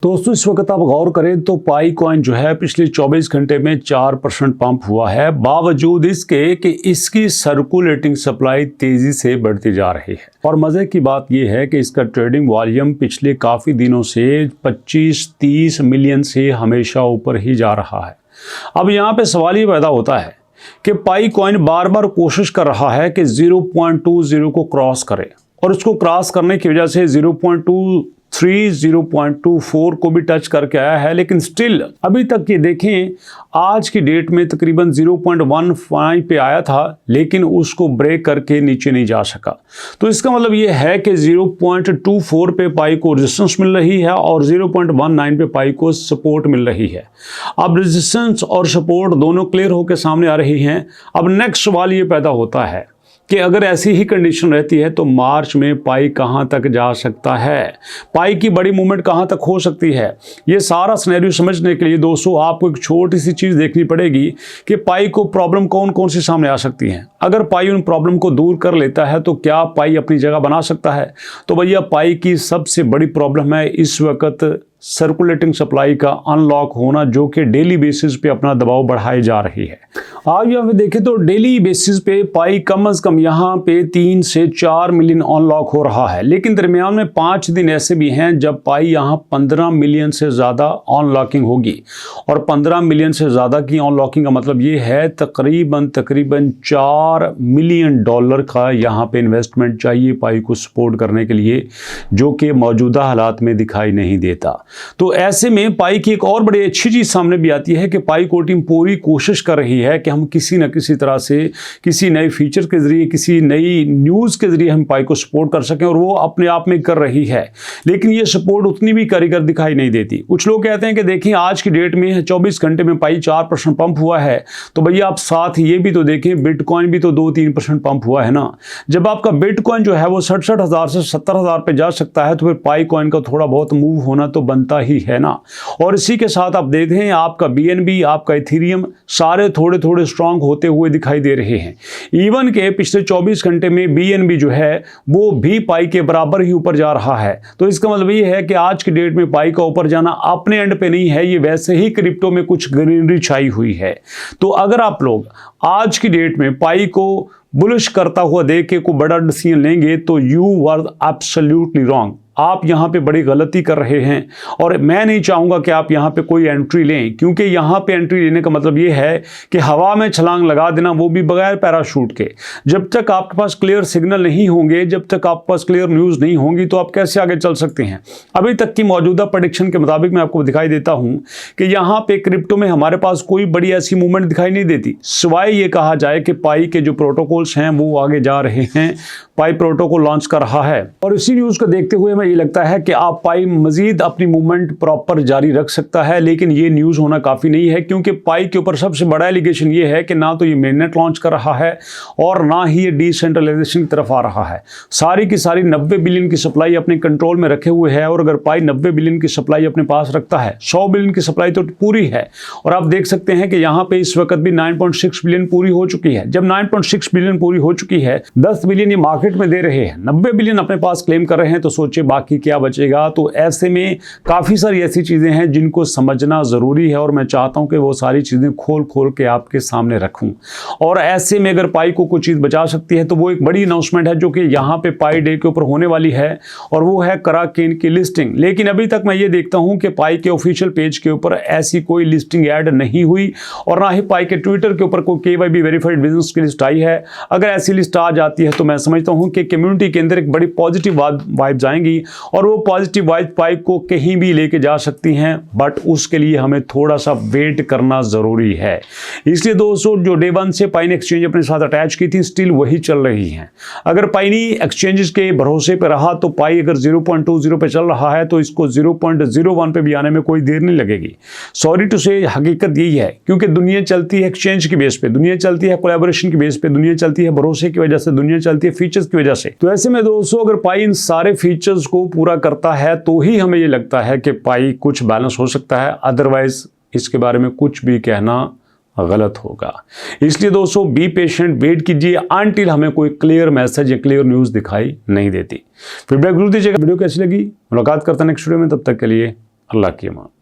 दोस्तों इस वक्त आप गौर करें तो पाई कॉइन जो है पिछले 24 घंटे में 4% पंप हुआ है, बावजूद इसके कि इसकी सर्कुलेटिंग सप्लाई तेजी से बढ़ती जा रही है। और मजे की बात यह है कि इसका ट्रेडिंग वॉल्यूम पिछले काफी दिनों से 25-30 मिलियन से हमेशा ऊपर ही जा रहा है। अब यहाँ पे सवाल ये पैदा होता है कि पाई कॉइन बार बार कोशिश कर रहा है कि 0.20 को क्रॉस करे, और उसको क्रॉस करने की वजह से 0.24 को भी टच करके आया है, लेकिन स्टिल अभी तक ये देखें आज की डेट में तकरीबन 0.15 पे आया था, लेकिन उसको ब्रेक करके नीचे नहीं जा सका। तो इसका मतलब ये है कि 0.24 पे पाई को रेजिस्टेंस मिल रही है और 0.19 पे पाई को सपोर्ट मिल रही है। अब रेजिस्टेंस और सपोर्ट दोनों क्लियर होकर सामने आ रही हैं। अब नेक्स्ट सवाल ये पैदा होता है कि अगर ऐसी ही कंडीशन रहती है तो मार्च में पाई कहां तक जा सकता है, पाई की बड़ी मूवमेंट कहां तक हो सकती है। ये सारा सिनेरियो समझने के लिए दोस्तों आपको एक छोटी सी चीज़ देखनी पड़ेगी कि पाई को प्रॉब्लम कौन कौन सी सामने आ सकती हैं। अगर पाई उन प्रॉब्लम को दूर कर लेता है तो क्या पाई अपनी जगह बना सकता है? तो भैया पाई की सबसे बड़ी प्रॉब्लम है इस वक्त सर्कुलेटिंग सप्लाई का अनलॉक होना, जो कि डेली बेसिस पे अपना दबाव बढ़ाई जा रही है। आज यहाँ पे देखें तो डेली बेसिस पे पाई कम से कम यहाँ पे 3 से 4 मिलियन अनलॉक हो रहा है, लेकिन दरमियान में 5 दिन ऐसे भी हैं जब पाई यहाँ 15 मिलियन से ज़्यादा अनलॉकिंग होगी। और 15 मिलियन से ज़्यादा की अनलॉकिंग का मतलब ये है तकरीबन $4 मिलियन का यहाँ पे इन्वेस्टमेंट चाहिए पाई को सपोर्ट करने के लिए, जो कि मौजूदा हालात में दिखाई नहीं देता। तो ऐसे में पाई की एक और बड़ी अच्छी चीज सामने भी आती है कि पाई को टीम पूरी कोशिश कर रही है कि हम किसी न किसी तरह से किसी नए फीचर के जरिए, किसी नई न्यूज के जरिए हम पाई को सपोर्ट कर सकें, और वो अपने आप में कर रही है। लेकिन ये सपोर्ट उतनी भी कारीगर दिखाई नहीं देती। कुछ लोग कहते हैं कि देखिए आज की डेट में 24 घंटे में पाई 4% पंप हुआ है, तो भैया आप साथ ये भी तो देखें बिटकॉइन भी तो 2-3% पंप हुआ है ना। जब आपका बिटकॉइन जो है वो 67,000 से 70,000 पे जा सकता है तो फिर पाई कॉइन का थोड़ा बहुत मूव होना तो बनता ही है ना। और इसी के साथ आप देखते हैं आपका BNB, आपका इथेरियम सारे थोड़े थोड़े स्ट्रांग होते हुए दिखाई दे रहे हैं। इवन के पिछले 24 घंटे में BNB जो है वो भी पाई के बराबर ही ऊपर जा रहा है। तो इसका मतलब ये है कि आज की डेट में पाई का ऊपर जाना अपने एंड पे नहीं है, ये वैसे ही क्रिप्टो में कुछ ग्रीनरी छाई हुई है। तो अगर आप लोग आज की डेट में पाई को बुलिश करता हुआ देख के कोई बड़ा डिसीजन लेंगे तो यू वर एब्सोल्युटली रॉन्ग। आप यहाँ पे बड़ी गलती कर रहे हैं, और मैं नहीं चाहूँगा कि आप यहाँ पे कोई एंट्री लें, क्योंकि यहाँ पे एंट्री लेने का मतलब ये है कि हवा में छलांग लगा देना, वो भी बगैर पैराशूट के। जब तक आपके पास क्लियर सिग्नल नहीं होंगे, जब तक आपके पास क्लियर न्यूज़ नहीं होंगी, तो आप कैसे आगे चल सकते हैं। अभी तक की मौजूदा प्रेडिक्शन के मुताबिक मैं आपको दिखाई देता हूँ कि यहाँ पे क्रिप्टो में हमारे पास कोई बड़ी ऐसी मूवमेंट दिखाई नहीं देती, सिवाय ये कहा जाए कि पाई के जो प्रोटोकॉल्स हैं वो आगे जा रहे हैं, पाई प्रोटोकॉल लॉन्च कर रहा है। और इसी न्यूज़ को देखते हुए मैं ये लगता है कि आप पाई मजीद अपनी मूवमेंट प्रॉपर जारी रख सकता है, लेकिन ये न्यूज़ होना काफ़ी नहीं है, क्योंकि पाई के ऊपर सबसे बड़ा एलिगेशन ये है कि ना तो ये मेननेट लॉन्च कर रहा है और ना ही ये डिसेंट्रलाइजेशन की तरफ आ रहा है। सारी की सारी 90 बिलियन की सप्लाई अपने कंट्रोल में रखे हुए है, और अगर पाई 90 बिलियन की सप्लाई अपने पास रखता है, 100 बिलियन की सप्लाई तो पूरी है। और आप देख सकते हैं कि यहाँ पे इस वक्त भी 9.6 बिलियन पूरी हो चुकी है। जब 9.6 बिलियन पूरी हो चुकी है, 10 बिलियन ये मार्केट में दे रहे हैं, 90 बिलियन अपने पास क्लेम कर रहे हैं, तो सोचिए बाकी क्या बचेगा। तो ऐसे में काफ़ी सारी ऐसी चीज़ें हैं जिनको समझना ज़रूरी है, और मैं चाहता हूं कि वो सारी चीज़ें खोल खोल के आपके सामने रखूं। और ऐसे में अगर पाई को कोई चीज़ बचा सकती है तो वो एक बड़ी अनाउंसमेंट है जो कि यहाँ पे पाई डे के ऊपर होने वाली है, और वो है कराकेन की लिस्टिंग। लेकिन अभी तक मैं ये देखता हूँ कि पाई के ऑफिशियल पेज के ऊपर ऐसी कोई लिस्टिंग ऐड नहीं हुई, और ना ही पाई के ट्विटर के ऊपर कोई KYB वेरीफाइड बिजनेस की लिस्ट आई है। अगर ऐसी लिस्ट आ जाती है तो मैं समझता हूँ कि कम्युनिटी के अंदर एक बड़ी पॉजिटिव वाइब्स आएंगी, और वो पॉजिटिव वाइब पाई को कहीं भी लेके जा सकती हैं, बट उसके लिए हमें थोड़ा सा वेट करना जरूरी है। इसलिए दोस्तों जो डे 1 से पाई ने एक्सचेंज अपने साथ अटैच की थी, स्टिल वही चल रही हैं। अगर पाई ने एक्सचेंजेस के भरोसे पे रहा तो पाई अगर 0.20 पे चल रहा है तो इसको 0.01 पे भी आने में कोई देर नहीं लगेगी। सॉरी टू से हकीकत यही है, क्योंकि दुनिया चलती है एक्सचेंज की बेस पे, दुनिया चलती है कोलैबोरेशन की बेस पे, दुनिया चलती है भरोसे की वजह से, दुनिया चलती है फीचर्स की वजह से। तो ऐसे में दोस्तों अगर पाई इन सारे फीचर्स को पूरा करता है तो ही हमें ये लगता है कि पाई कुछ बैलेंस हो सकता है, अदरवाइज इसके बारे में कुछ भी कहना गलत होगा। इसलिए दोस्तों बी पेशेंट, वेट कीजिए अनटिल हमें कोई क्लियर मैसेज या क्लियर न्यूज़ दिखाई नहीं देती। फीडबैक जरूर दीजिएगा। वीडियो कैसी लगी, मुलाकात करते हैं नेक्स्ट वीडियो में, तब तक के लिए अल्लाह की अमान।